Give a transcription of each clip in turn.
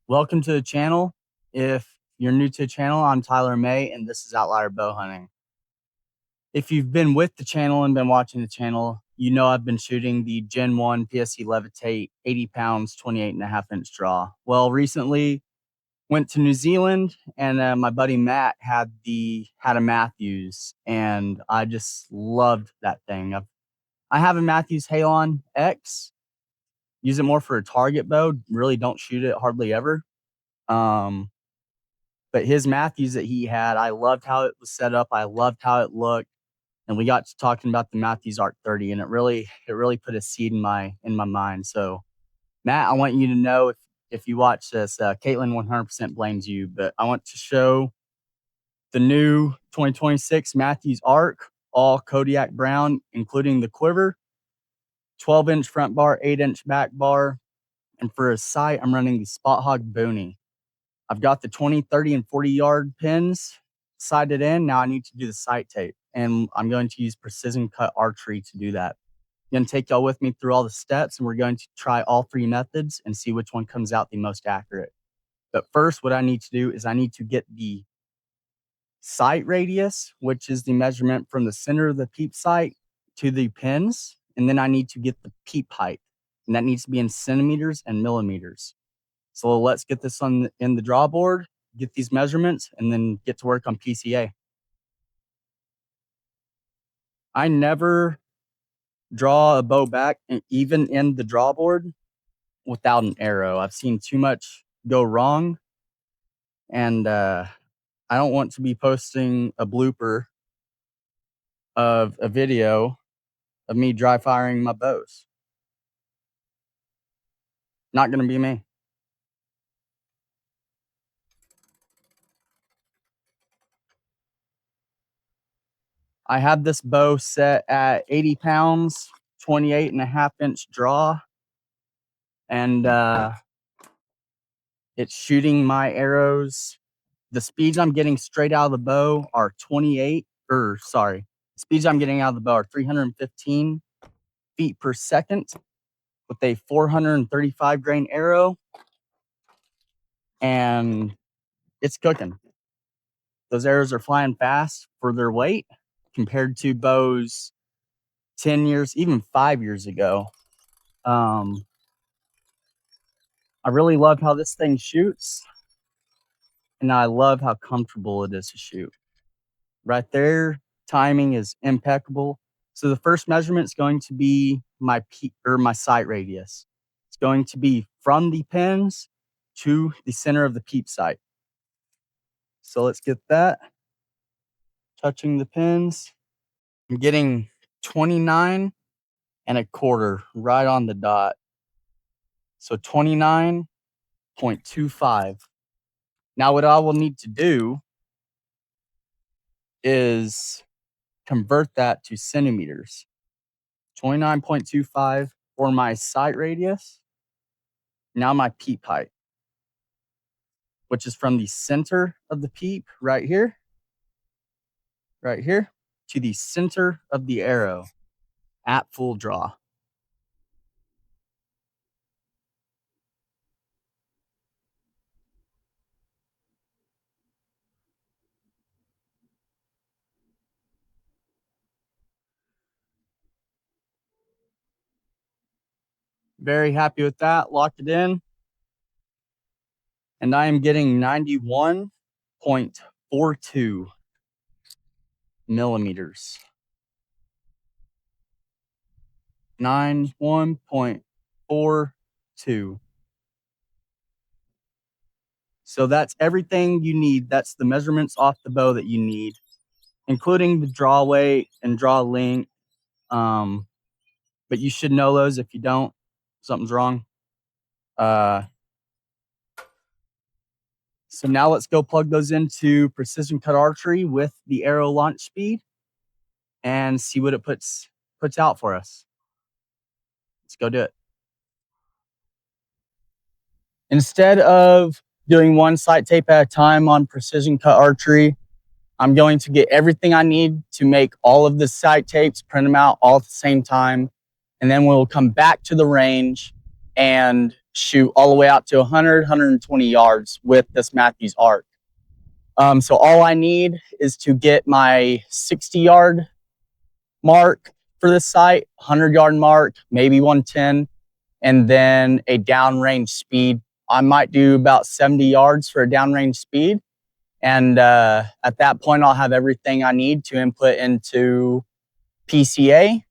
Welcome to the channel. If you're new to the channel, I'm Tyler May, and this is Outlier Bow Hunting. If you've been with the channel and been watching the channel, you know I've been shooting the Gen 1 PSE Levitate 80 pounds, 28.5-inch draw. Well, recently went to New Zealand, and my buddy Matt had a Matthews, and I just loved that thing. I have a Matthews Halon X. Use it more for a target bow. Really don't shoot it hardly ever. But his Matthews that he had, I loved how it was set up. I loved how it looked. And we got to talking about the Matthews Arc 30, and it really put a seed in my mind. So Matt, I want you to know, if you watch this, Caitlin 100% blames you, but I want to show the new 2026 Matthews Arc, all Kodiak brown, including the quiver, 12-inch front bar, 8-inch back bar. And for a sight, I'm running the Spot Hog Booney. I've got the 20, 30, and 40-yard pins sighted in. Now I need to do the sight tape, and I'm going to use precision cut archery to do that. I'm going to take y'all with me through all the steps, and we're going to try all three methods and see which one comes out the most accurate. But first, what I need to do is I need to get the sight radius, which is the measurement from the center of the peep sight to the pins, and then I need to get the peep height, and that needs to be in centimeters and millimeters. So let's get this in the draw board, get these measurements, and then get to work on PCA. I never draw a bow back, even in the draw board, without an arrow. I've seen too much go wrong, and I don't want to be posting a blooper of a video of me dry firing my bows. Not going to be me. I have this bow set at 80 pounds, 28.5-inch draw, and it's shooting my arrows. The speeds I'm getting straight out of the bow are 315 feet per second with a 435 grain arrow, and it's cooking. Those arrows are flying fast for their weight compared to bows 10 years, even 5 years ago. I really love how this thing shoots, and I love how comfortable it is to shoot. Right there, timing is impeccable. So the first measurement is going to be my sight radius. It's going to be from the pins to the center of the peep sight. So let's get that. Touching the pins. I'm getting 29.25 right on the dot. So 29.25. Now what I will need to do is convert that to centimeters. 29.25 for my sight radius. Now my peep height, which is from the center of the peep right here, to the center of the arrow at full draw. Very happy with that. Locked it in. And I am getting 91.42 millimeters. 91.42. So that's everything you need. That's the measurements off the bow that you need, including the draw weight and draw length. But you should know those. If you don't, something's wrong. So now let's go plug those into precision cut archery with the arrow launch speed and see what it puts out for us. Let's go do it. Instead of doing one sight tape at a time on precision cut archery, I'm going to get everything I need to make all of the sight tapes, print them out all at the same time, and then we'll come back to the range and shoot all the way out to 100, 120 yards with this Matthews arc. So all I need is to get my 60-yard mark for this site, 100-yard mark, maybe 110, and then a downrange speed. I might do about 70 yards for a downrange speed. And at that point, I'll have everything I need to input into PCA,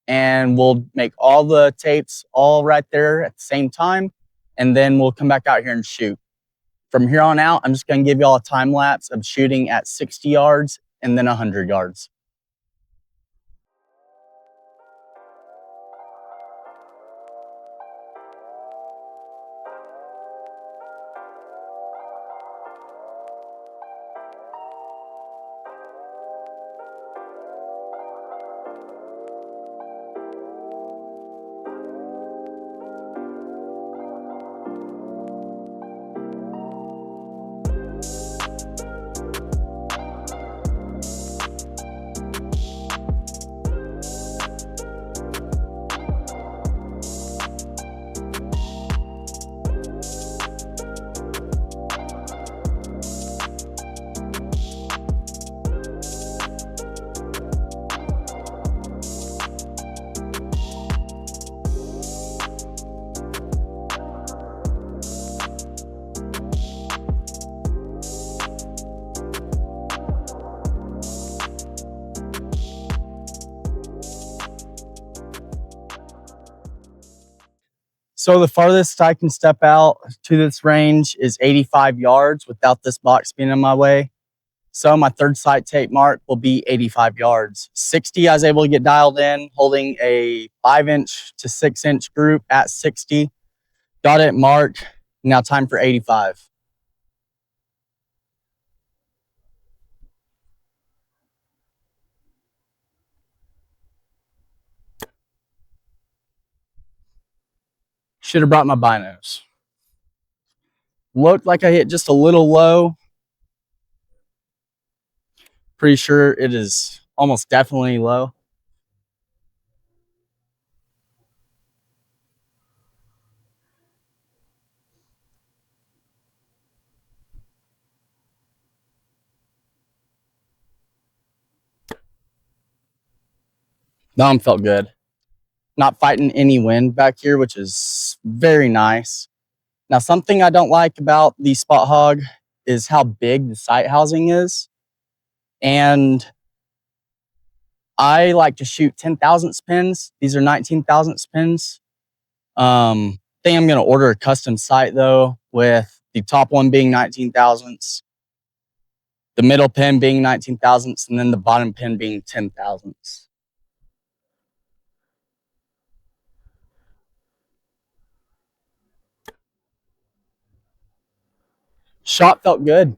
and we'll make all the tapes all right there at the same time. And then we'll come back out here and shoot. From here on out, I'm just going to give you all a time lapse of shooting at 60 yards and then 100 yards. So the farthest I can step out to this range is 85 yards without this box being in my way. So my third sight tape mark will be 85 yards. 60, I was able to get dialed in, holding a 5-inch to 6-inch group at 60. Got it marked. Now time for 85. Should have brought my binos. Looked like I hit just a little low. Pretty sure it is almost definitely low. That one felt good. Not fighting any wind back here, which is very nice. Now, something I don't like about the Spot Hog is how big the sight housing is. And I like to shoot 10 thousandths pins. These are 19 thousandths pins. I think I'm going to order a custom sight though, with the top one being 19 thousandths, the middle pin being 19 thousandths, and then the bottom pin being 10 thousandths. Shot felt good.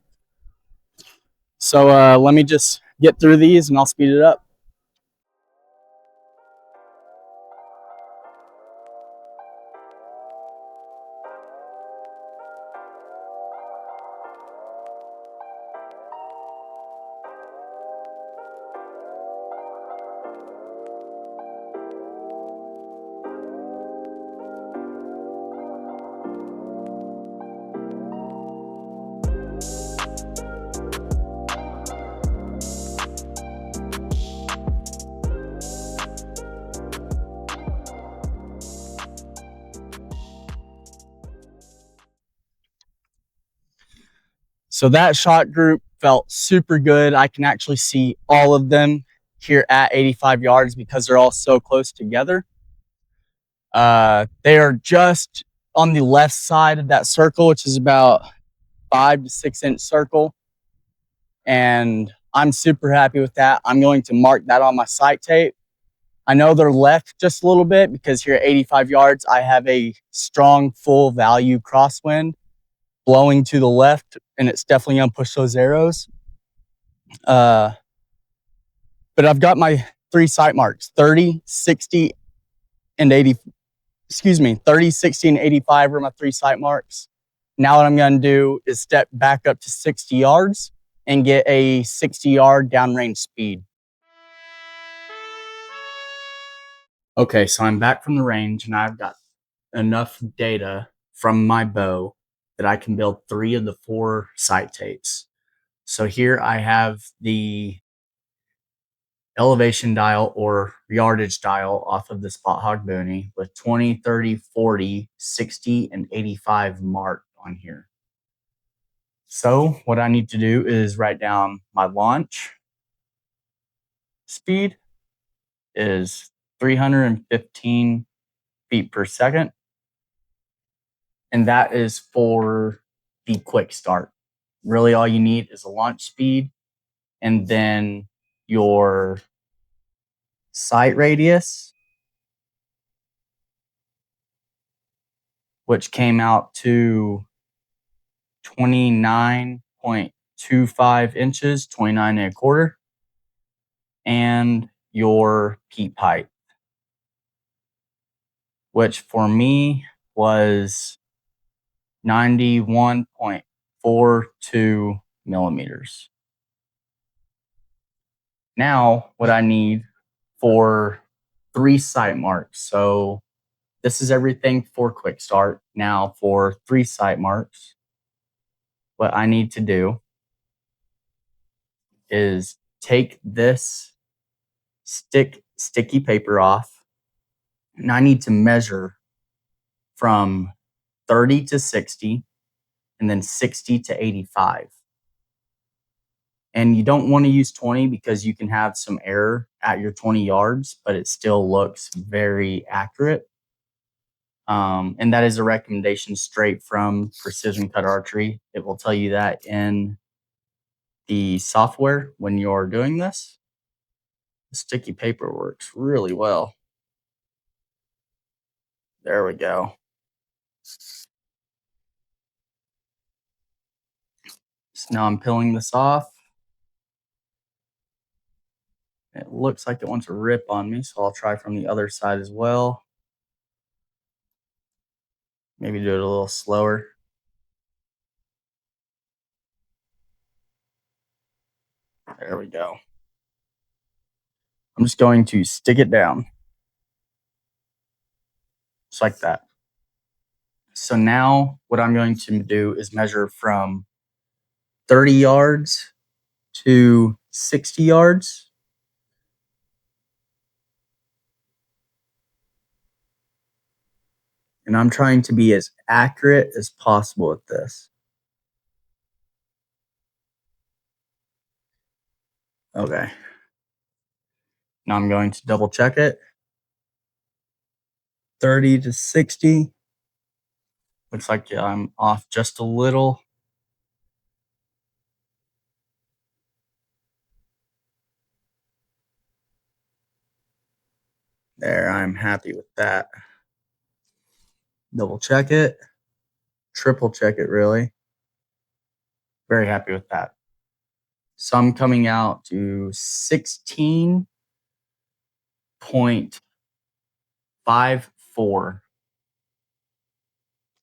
So let me just get through these and I'll speed it up. So that shot group felt super good. I can actually see all of them here at 85 yards because they're all so close together. They are just on the left side of that circle, which is about 5 to 6 inch circle. And I'm super happy with that. I'm going to mark that on my sight tape. I know they're left just a little bit because here at 85 yards, I have a strong full value crosswind blowing to the left, and it's definitely going to push those arrows. But I've got my 3 sight marks, 30, 60, and 80. Excuse me, 30, 60, and 85 are my 3 sight marks. Now what I'm going to do is step back up to 60 yards and get a 60-yard downrange speed. Okay, so I'm back from the range, and I've got enough data from my bow that I can build 3 of the 4 sight tapes. So here I have the elevation dial or yardage dial off of the Spot Hog Boonie with 20, 30, 40, 60, and 85 marked on here. So what I need to do is write down my launch speed is 315 feet per second. And that is for the quick start. Really all you need is a launch speed and then your sight radius, which came out to 29.25 inches, 29 and a quarter, and your peep height, which for me was 91.42 millimeters. Now, what I need for 3 sight marks. So this is everything for quick start. Now for 3 sight marks, what I need to do is take this sticky paper off, and I need to measure from 30 to 60 and then 60 to 85. And you don't want to use 20 because you can have some error at your 20 yards, but it still looks very accurate. And that is a recommendation straight from Precision Cut Archery. It will tell you that in the software when you're doing this. The sticky paper works really well. There we go. So now I'm peeling this off. It looks like it wants to rip on me, so I'll try from the other side as well. Maybe do it a little slower. There we go. I'm just going to stick it down. Just like that. So now what I'm going to do is measure from 30 yards to 60 yards. And I'm trying to be as accurate as possible with this. Okay. Now I'm going to double check it. 30 to 60. Looks like I'm off just a little. There, I'm happy with that. Double check it. Triple check it, really. Very happy with that. So I'm coming out to 16.54.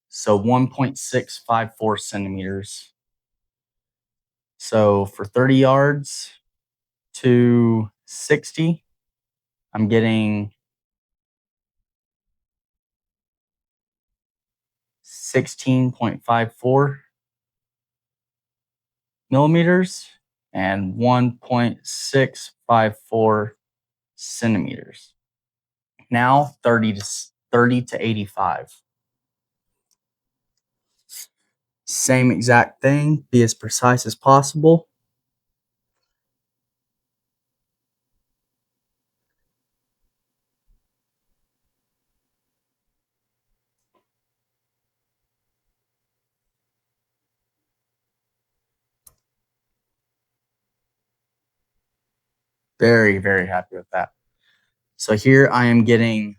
So 1.654 centimeters. So for 30 yards to 60, I'm getting 16.54 millimeters and 1.654 centimeters. Now 30 to 85. Same exact thing, be as precise as possible. Very, very happy with that. So here I am getting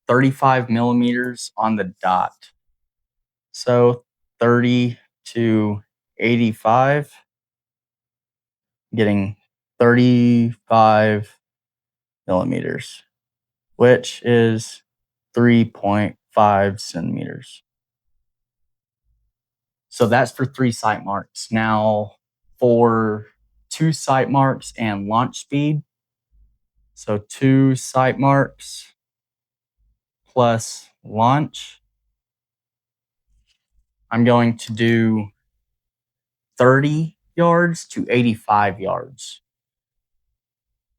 35 millimeters on the dot. So 30 to 85, getting 35 millimeters, which is 3.5 centimeters. So that's for 3 sight marks. Now for 2 sight marks and launch speed. So 2 sight marks plus launch, I'm going to do 30 yards to 85 yards.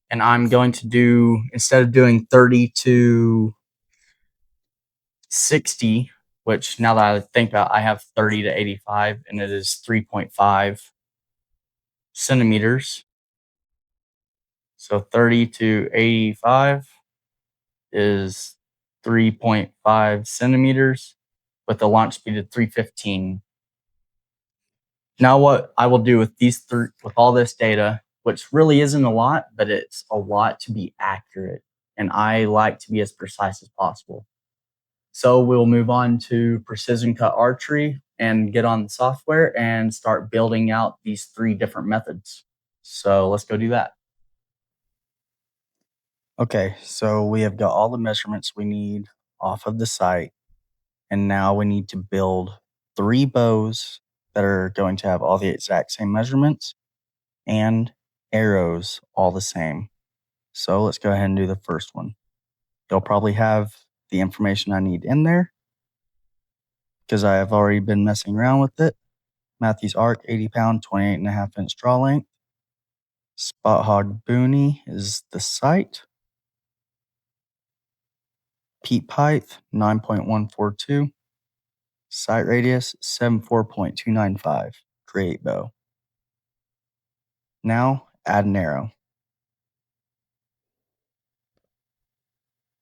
And I'm going to do, instead of doing 30 to 60, which now that I think about it, I have 30 to 85, and it is 3.5 centimeters. So 30 to 85 is 3.5 centimeters with a launch speed of 315. Now what I will do with with all this data, which really isn't a lot, but it's a lot to be accurate. And I like to be as precise as possible. So we'll move on to precision cut archery and get on the software and start building out these 3 different methods. So let's go do that. Okay, so we have got all the measurements we need off of the site. And now we need to build 3 bows that are going to have all the exact same measurements and arrows all the same. So let's go ahead and do the first one. They'll probably have the information I need in there because I have already been messing around with it. Matthews Arc, 80 pound, 28.5-inch draw length. Spot Hog Booney is the sight. Peep height, 9.142. Sight radius, 74.295. Create bow. Now, add an arrow.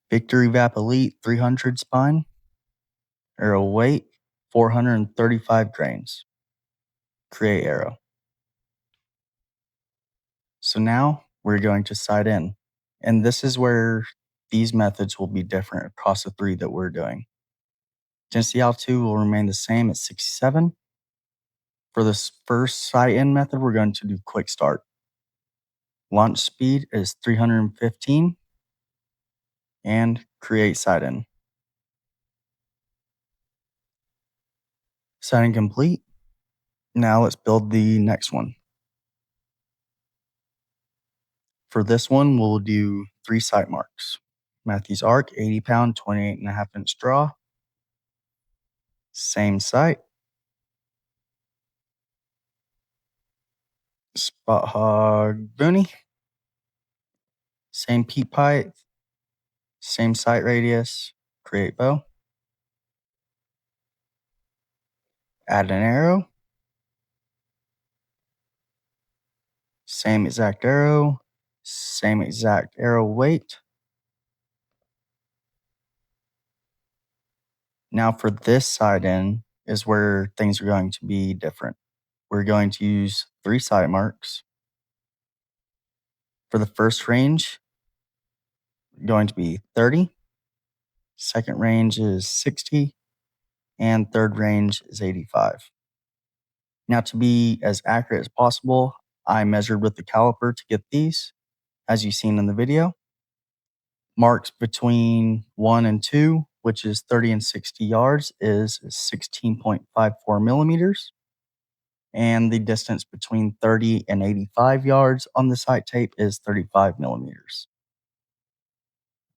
Victory Vap Elite 300 spine. Arrow weight, 435 grains. Create arrow. So now we're going to sight in. And this is where these methods will be different across the 3 that we're doing. Density altitude will remain the same at 67. For this first sight in method, we're going to do quick start. Launch speed is 315 and create sight in. Sighting complete. Now let's build the next one. For this one, we'll do 3 sight marks. Matthews Arc, 80 pound, 28.5-inch draw. Same sight. Spot Hog Booney. Same peep height. Same sight radius. Create bow. Add an arrow. Same exact arrow. Same exact arrow weight. Now for this sight in is where things are going to be different. We're going to use 3 sight marks. For the first range, going to be 30. Second range is 60. And third range is 85. Now to be as accurate as possible, I measured with the caliper to get these, as you've seen in the video. Marks between 1 and 2, which is 30 and 60 yards, is 16.54 millimeters. And the distance between 30 and 85 yards on the sight tape is 35 millimeters.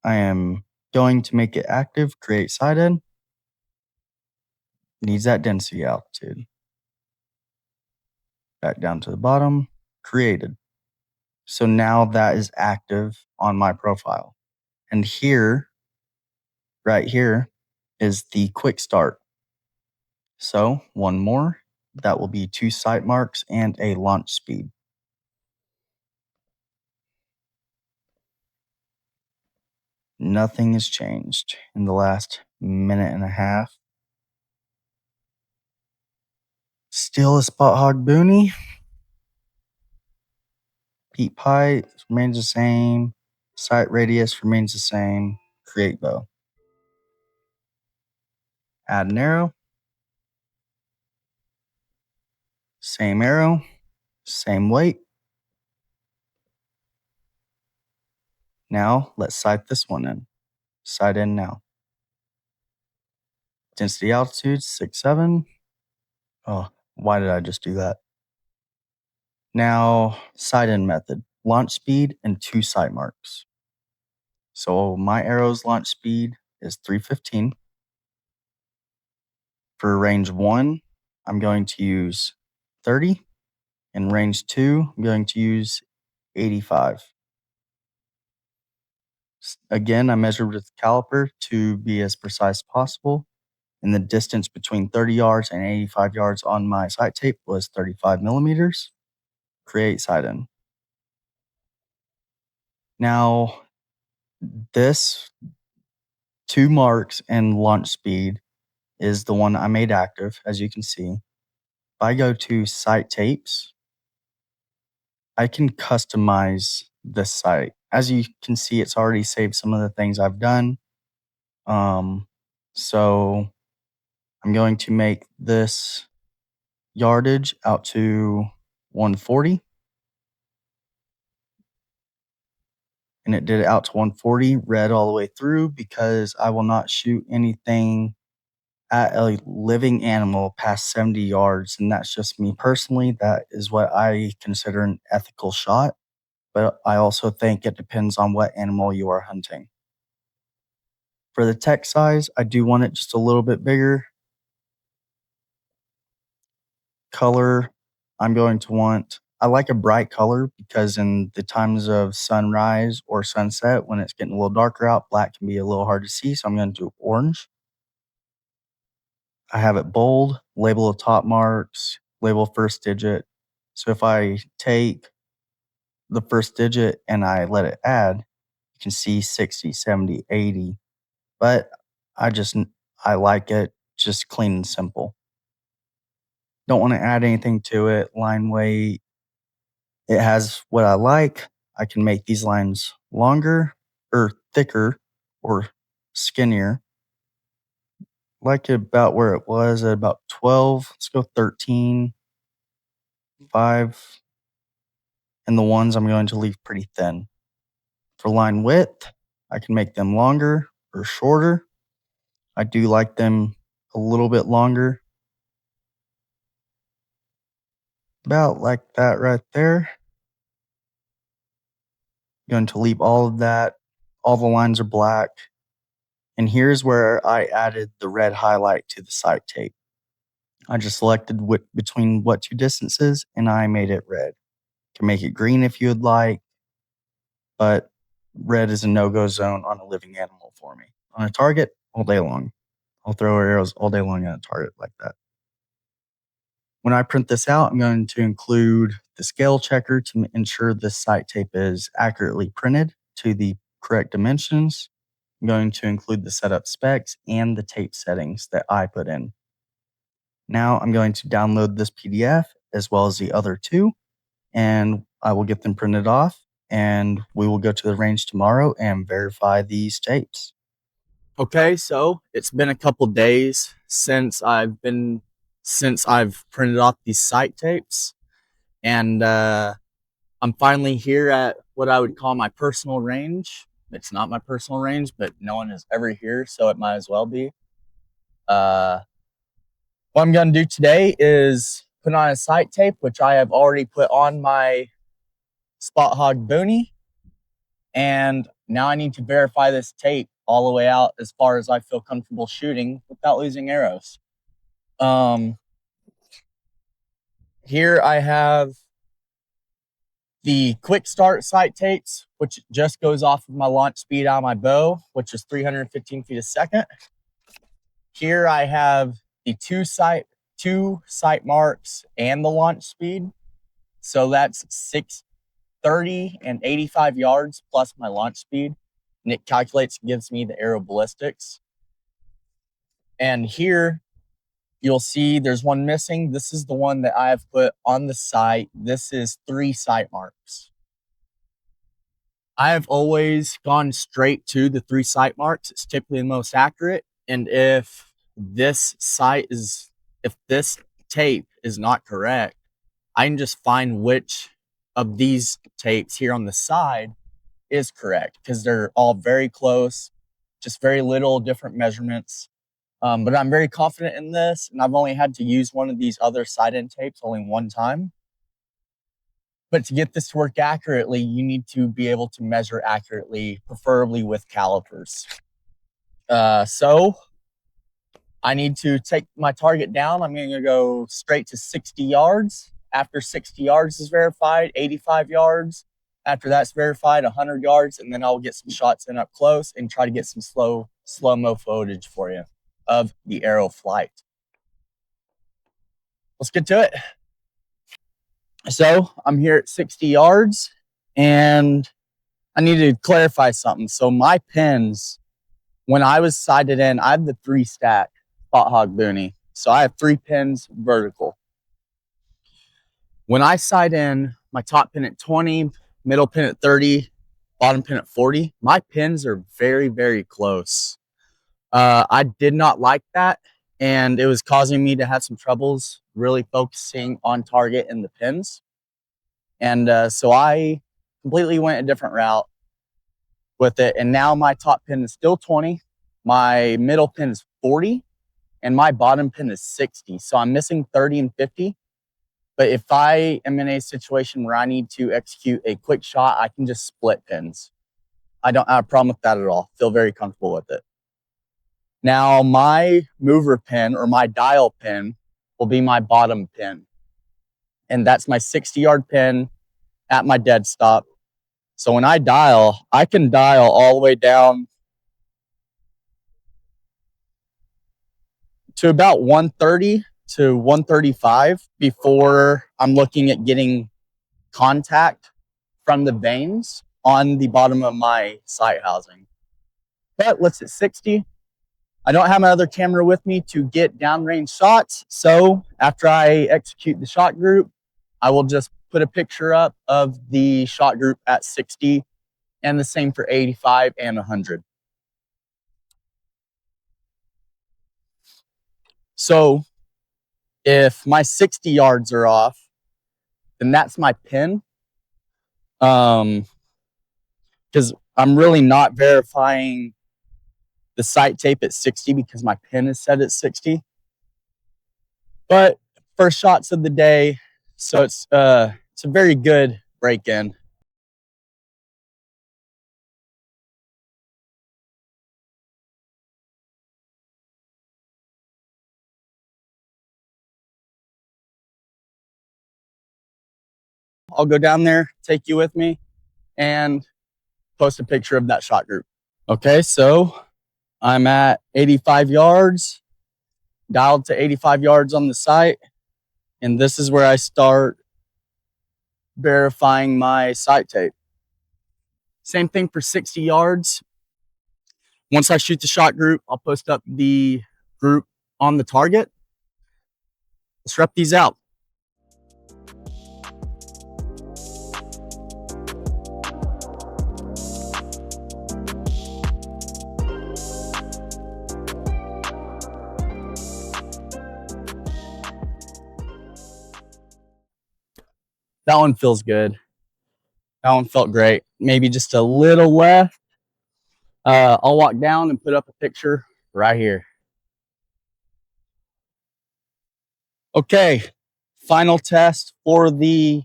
I am going to make it active, create sight in. Needs that density altitude. Back down to the bottom, created. So now that is active on my profile. And here, right here, is the quick start. So one more, that will be 2 sight marks and a launch speed. Nothing has changed in the last minute and a half. Still a Spot Hog Booney. Peep height remains the same. Sight radius remains the same. Create bow. Add an arrow. Same arrow. Same weight. Now let's sight this one in. Sight in now. Density altitude 6.7. Oh, why did I just do that? Now, sight in method. Launch speed and 2 sight marks. So my arrow's launch speed is 315. For range 1, I'm going to use 30. In range 2, I'm going to use 85. Again, I measured with the caliper to be as precise as possible, and the distance between 30 yards and 85 yards on my sight tape was 35 millimeters. Create sight in. Now, this 2 marks and launch speed is the one I made active, as you can see. If I go to sight tapes, I can customize this sight. As you can see, it's already saved some of the things I've done. So I'm going to make this yardage out to 140. And it did it out to 140, red all the way through, because I will not shoot anything at a living animal past 70 yards. And that's just me personally. That is what I consider an ethical shot. But I also think it depends on what animal you are hunting. For the text size, I do want it just a little bit bigger. Color, I'm going to want, I like a bright color because in the times of sunrise or sunset, when it's getting a little darker out, black can be a little hard to see. So I'm going to do orange. I have it bold, label the top marks, label first digit. So if I take the first digit and I let it add, you can see 60, 70, 80. But I like it just clean and simple. Don't want to add anything to it. Line weight, it has what I like. I can make these lines longer or thicker or skinnier. Like it about where it was at about 12. Let's go 13, 5. And the ones I'm going to leave pretty thin. For line width, I can make them longer or shorter. I do like them a little bit longer. About like that right there. Going to leave all of that. All the lines are black. And here's where I added the red highlight to the sight tape. I just selected between what two distances and I made it red. You can make it green if you would like, but red is a no-go zone on a living animal for me. On a target, all day long. I'll throw arrows all day long at a target like that. When I print this out, I'm going to include the scale checker to ensure this sight tape is accurately printed to the correct dimensions. I'm going to include the setup specs and the tape settings that I put in. Now I'm going to download this PDF as well as the other two, and I will get them printed off, and we will go to the range tomorrow and verify these tapes. Okay, so it's been a couple days since I've printed off these sight tapes, and I'm finally here at what I would call my personal range. It's not my personal range, but no one is ever here, so it might as well be. What I'm going to do today is put on a sight tape, which I have already put on my Spot Hog Boonie. And now I need to verify this tape all the way out as far as I feel comfortable shooting without losing arrows. Here I have the quick start sight tapes, which just goes off of my launch speed on my bow, which is 315 feet a second. Here I have the two sight marks and the launch speed. So that's 630 and 85 yards plus my launch speed. And it calculates, gives me the arrow ballistics. And here you'll see there's one missing. This is the one that I have put on the sight. This is 3 sight marks. I have always gone straight to the 3 sight marks. It's typically the most accurate. And if this tape is not correct, I can just find which of these tapes here on the side is correct, because they're all very close, just very little different measurements. But I'm very confident in this, and I've only had to use one of these other sight-in tapes only one time. But to get this to work accurately, you need to be able to measure accurately, preferably with calipers. So I need to take my target down. I'm going to go straight to 60 yards. After 60 yards is verified, 85 yards. After that's verified, 100 yards, and then I'll get some shots in up close and try to get some slow-mo footage for you of the arrow flight. Let's get to it. So I'm here at 60 yards, and I need to clarify something. So my pins, when I was sighted in, I have the 3-stack spot hog boonie. So I have 3 pins vertical. When I sight in, my top pin at 20, middle pin at 30, bottom pin at 40, my pins are very, very close. I did not like that, and it was causing me to have some troubles really focusing on target and the pins. And so I completely went a different route with it. And now my top pin is still 20, my middle pin is 40, and my bottom pin is 60. So I'm missing 30 and 50. But if I am in a situation where I need to execute a quick shot, I can just split pins. I don't have a problem with that at all. Feel very comfortable with it. Now, my mover pin or my dial pin will be my bottom pin. And that's my 60-yard pin at my dead stop. So when I dial, I can dial all the way down to about 130 to 135 before I'm looking at getting contact from the vanes on the bottom of my sight housing. But let's hit 60. I don't have my other camera with me to get downrange shots. So after I execute the shot group, I will just put a picture up of the shot group at 60, and the same for 85 and 100. So if my 60 yards are off, then that's my pin. Because I'm really not verifying the sight tape at 60 because my pin is set at 60. But first shots of the day, so it's a very good break-in. I'll go down there, take you with me, and post a picture of that shot group. Okay, so I'm at 85 yards, dialed to 85 yards on the sight, and this is where I start verifying my sight tape. Same thing for 60 yards. Once I shoot the shot group, I'll post up the group on the target. Let's rep these out. That one feels good. That one felt great. Maybe just a little left. I'll walk down and put up a picture right here. Okay, final test for the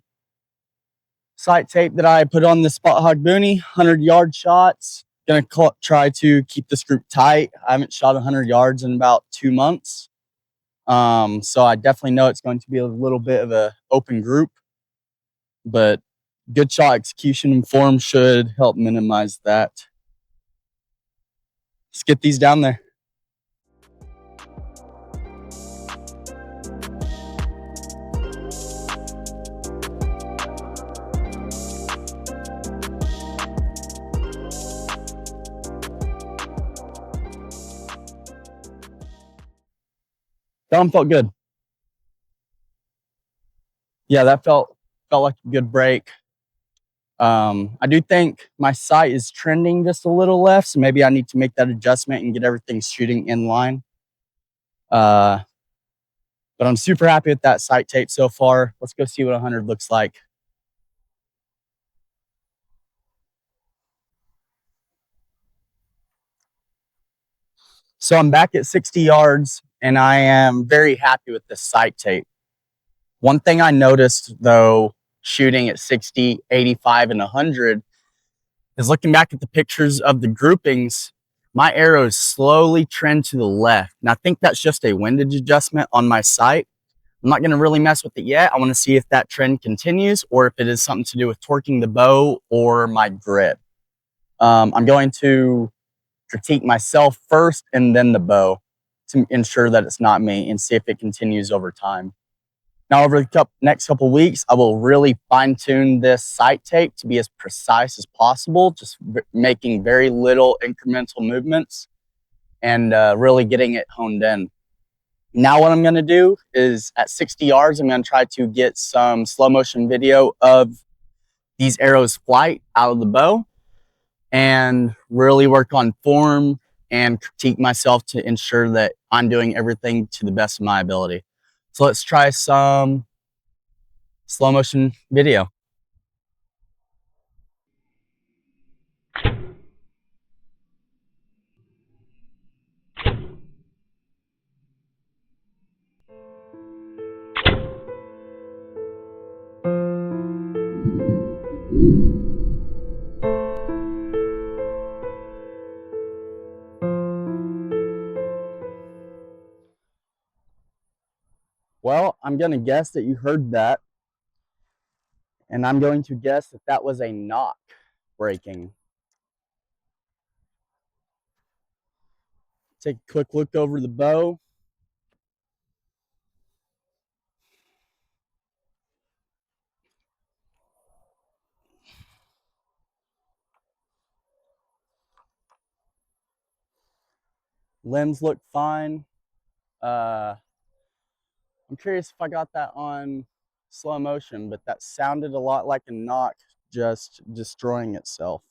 sight tape that I put on the spot hog boonie. 100-yard shots. Gonna try to keep this group tight. I haven't shot 100 yards in about 2 months. So I definitely know it's going to be a little bit of an open group, but good shot execution and form should help minimize that. Let's get these down there. That one felt good. Yeah, that felt like a good break. I do think my sight is trending just a little left, so maybe I need to make that adjustment and get everything shooting in line. But I'm super happy with that sight tape so far. Let's go see what 100 looks like. So I'm back at 60 yards, and I am very happy with the sight tape. One thing I noticed, though, shooting at 60, 85, and 100 is looking back at the pictures of the groupings. my arrows slowly trend to the left. And I think that's just a windage adjustment on my sight. I'm not going to really mess with it yet. I want to see if that trend continues or if it is something to do with torquing the bow or my grip. I'm going to critique myself first and then the bow to ensure that it's not me and see if it continues over time. Now, over the next couple weeks, I will really fine tune this sight tape to be as precise as possible, just making very little incremental movements and really getting it honed in. Now what I'm going to do is at 60 yards, I'm going to try to get some slow motion video of these arrows' flight out of the bow and really work on form and critique myself to ensure that I'm doing everything to the best of my ability. So let's try some slow motion video. Well, I'm going to guess that you heard that, and I'm going to guess that that was a knock breaking. Take a quick look over the bow. Limbs look fine. I'm curious if I got that on slow motion, but that sounded a lot like a knock just destroying itself.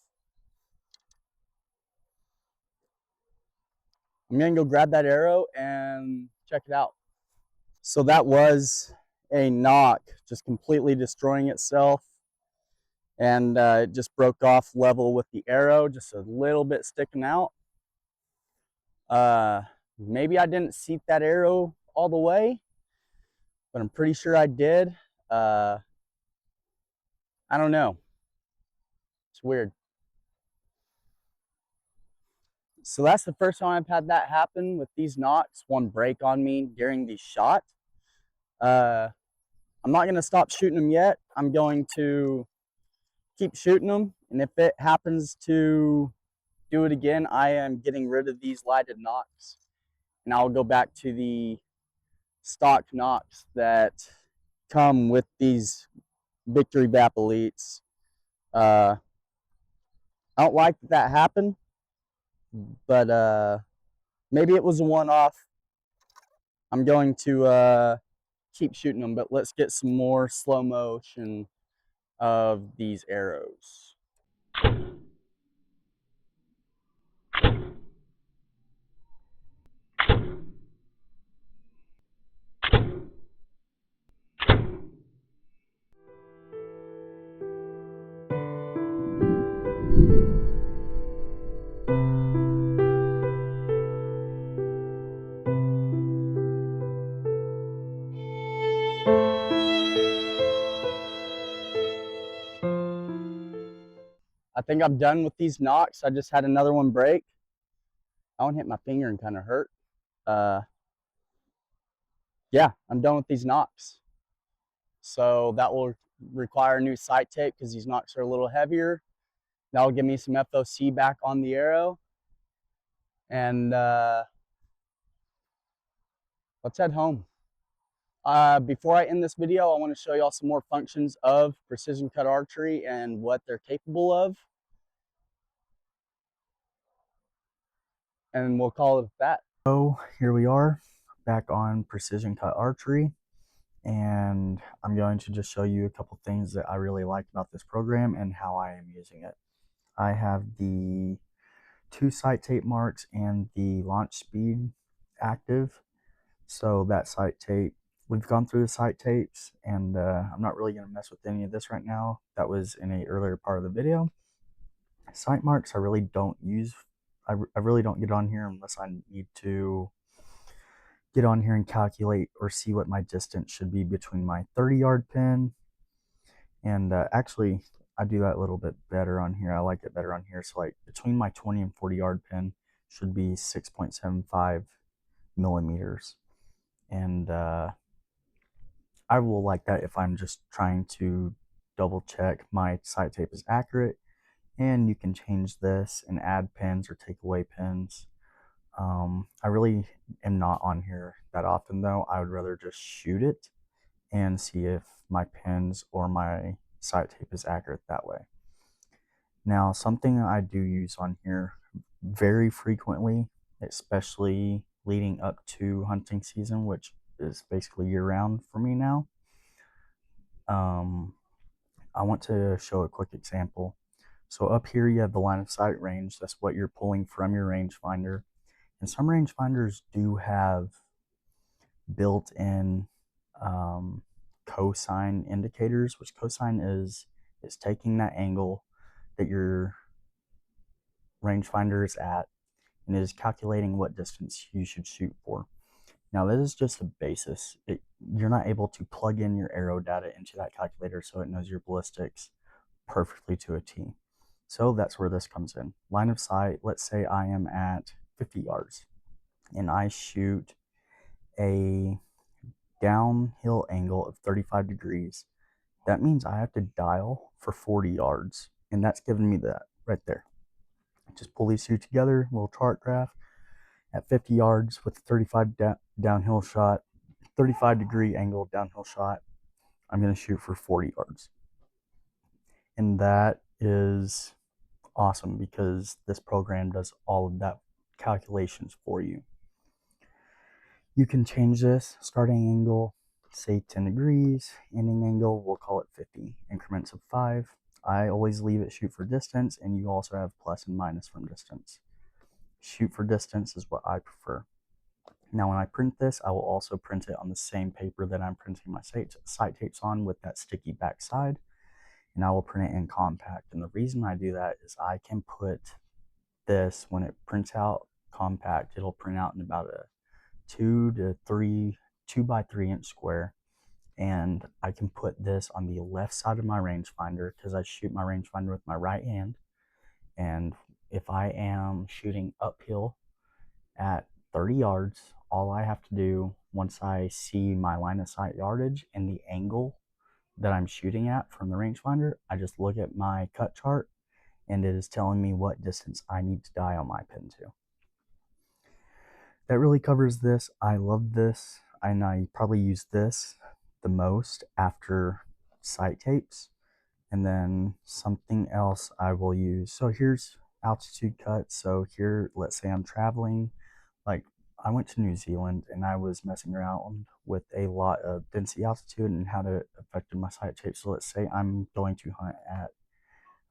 I'm gonna go grab that arrow and check it out. So that was a knock just completely destroying itself, and it just broke off level with the arrow, just a little bit sticking out. Maybe I didn't seat that arrow all the way, but I'm pretty sure I did. I don't know. It's weird. So that's the first time I've had that happen with these nocks, one break on me during the shot. I'm not going to stop shooting them yet. I'm going to keep shooting them. And if it happens to do it again, I am getting rid of these lighted nocks. And I'll go back to the stock nocks that come with these Victory Vap Elites. I don't like that happened, but maybe it was a one-off. I'm going to keep shooting them, but let's get some more slow motion of these arrows. I think I'm done with these nocks. I just had another one break. I one hit my finger and kind of hurt. Yeah, I'm done with these nocks. So that will require a new sight tape because these nocks are a little heavier. That'll give me some FOC back on the arrow. And let's head home. Before I end this video, I want to show y'all some more functions of precision cut archery and what they're capable of. And we'll call it that. So here we are back on precision cut archery. And I'm going to just show you a couple things that I really like about this program and how I am using it. I have the 2 sight tape marks and the launch speed active. So that sight tape, we've gone through the sight tapes, and I'm not really going to mess with any of this right now. That was in a earlier part of the video. Sight marks I really don't use. I really don't get on here unless I need to get on here and calculate or see what my distance should be between my 30-yard pin. And actually, I do that a little bit better on here. I like it better on here. So like between my 20 and 40-yard pin should be 6.75 millimeters. And I will like that if I'm just trying to double check my sight tape is accurate. And you can change this and add pins or take away pins. I really am not on here that often though. I would rather just shoot it and see if my pins or my sight tape is accurate that way. Now, something I do use on here very frequently, especially leading up to hunting season, which is basically year round for me now. Um, I want to show a quick example. So up here you have the line of sight range. That's what you're pulling from your rangefinder. And some rangefinders do have built-in um, cosine indicators, which cosine is taking that angle that your rangefinder is at and it is calculating what distance you should shoot for. Now, that is just a basis. You're not able to plug in your arrow data into that calculator so it knows your ballistics perfectly to a T. So that's where this comes in. Line of sight, let's say I am at 50 yards and I shoot a downhill angle of 35 degrees. That means I have to dial for 40 yards. And that's giving me that right there. Just pull these two together, little chart graph at 50 yards with a 35 downhill shot, 35-degree angle downhill shot. I'm going to shoot for 40 yards. And that is awesome because this program does all of that calculations for you. You can change this starting angle, say 10 degrees, ending angle, we'll call it 50, increments of 5. I always leave it shoot for distance, and you also have plus and minus from distance. Shoot for distance is what I prefer. Now, when I print this, I will also print it on the same paper that I'm printing my sight tapes on with that sticky back side, and I will print it in compact. And the reason I do that is I can put this, when it prints out compact, it'll print out in about a 2 by 3 inch square. And I can put this on the left side of my rangefinder because I shoot my rangefinder with my right hand. And if I am shooting uphill at 30 yards, all I have to do once I see my line of sight yardage and the angle that I'm shooting at from the rangefinder, I just look at my cut chart and it is telling me what distance I need to die on my pin to. That really covers this. I love this, and I probably use this the most after sight tapes. And then something else I will use. So here's altitude cuts. So here, let's say I'm traveling, like I went to New Zealand and I was messing around with a lot of density altitude and how it affected my sight tape. So let's say I'm going to hunt at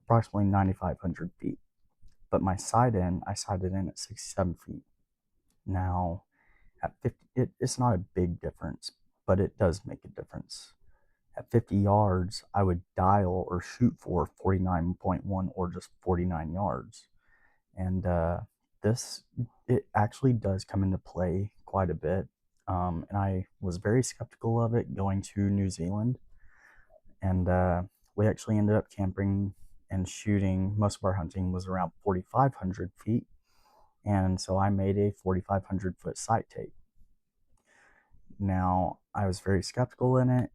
approximately 9,500 feet, but my I sighted in at 67 feet. Now, at 50, it's not a big difference, but it does make a difference. At 50 yards, I would dial or shoot for 49.1 or just 49 yards. And this, it actually does come into play quite a bit. And I was very skeptical of it going to New Zealand. And we actually ended up camping and shooting. Most of our hunting was around 4,500 feet. And so I made a 4,500 foot sight tape. Now, I was very skeptical in it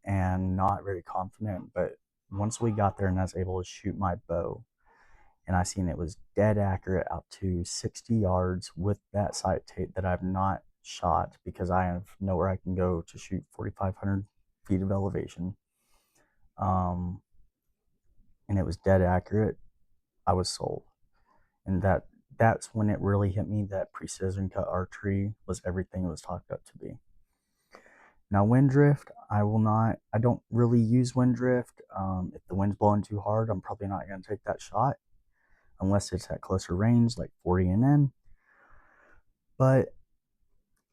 and not very confident, but once we got there and I was able to shoot my bow, and I seen it was dead accurate out to 60 yards with that sight tape that I've not shot because I have nowhere I can go to shoot 4,500 feet of elevation. And it was dead accurate. I was sold. And that's when it really hit me that precision cut archery was everything it was talked up to be. Now, wind drift, I don't really use wind drift. If the wind's blowing too hard, I'm probably not going to take that shot unless it's at closer range, like 40 NM. But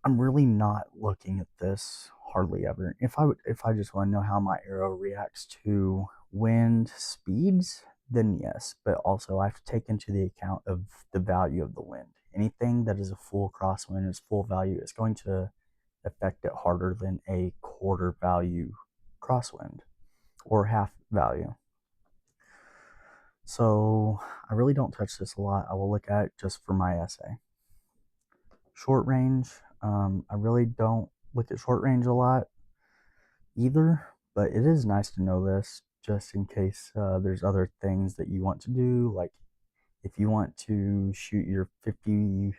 I'm really not looking at this hardly ever. If I just want to know how my arrow reacts to wind speeds, then yes. But also I have to take into the account of the value of the wind. Anything that is a full crosswind is full value. It's going to affect it harder than a quarter value crosswind or half value. So I really don't touch this a lot. I will look at it just for my essay. Short range, I really don't look at short range a lot either, but it is nice to know this just in case there's other things that you want to do. Like if you want to shoot your 50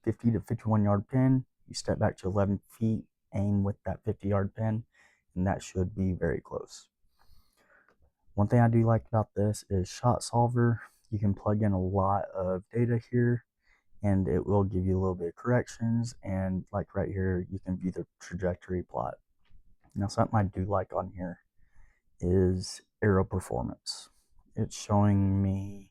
to 51 yard pin, you step back to 11 feet, aim with that 50-yard pin, and that should be very close. One thing I do like about this is Shot Solver. You can plug in a lot of data here and it will give you a little bit of corrections. And like right here, you can view the trajectory plot. Now, something I do like on here is arrow performance. It's showing me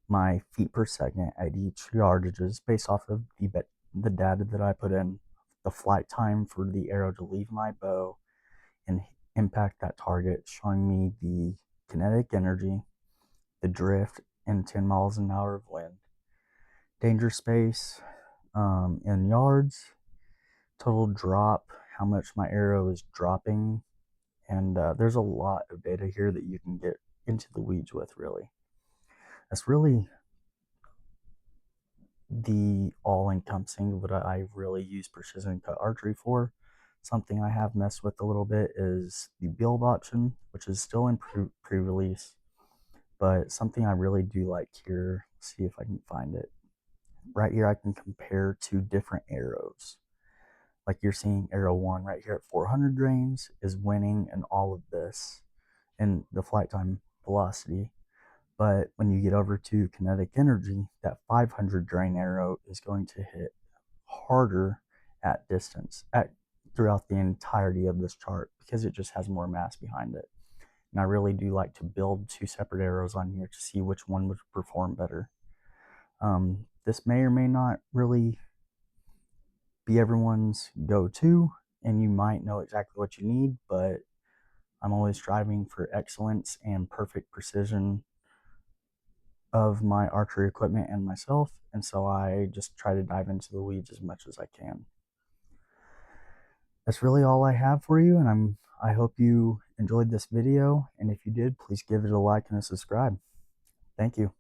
my feet per second at each yardages based off of the data that I put in, the flight time for the arrow to leave my bow and impact that target, showing me the kinetic energy, the drift, and 10 miles an hour of wind, danger space in yards, total drop, how much my arrow is dropping, and there's a lot of data here that you can get into the weeds with, really. That's really the all-encompassing what I really use precision cut archery for. Something I have messed with a little bit is the build option, which is still in pre-release, but something I really do like here. Let's see if I can find it. Right here, I can compare two different arrows. Like you're seeing arrow one right here at 400 grains is winning in all of this and the flight time velocity. But when you get over to kinetic energy, that 500 grain arrow is going to hit harder at distance throughout the entirety of this chart because it just has more mass behind it. And I really do like to build two separate arrows on here to see which one would perform better. This may or may not really be everyone's go-to, and you might know exactly what you need, but I'm always striving for excellence and perfect precision of my archery equipment and myself, and so I just try to dive into the weeds as much as I can. That's really all I have for you, and I hope you enjoyed this video, and if you did, please give it a like and a subscribe. Thank you.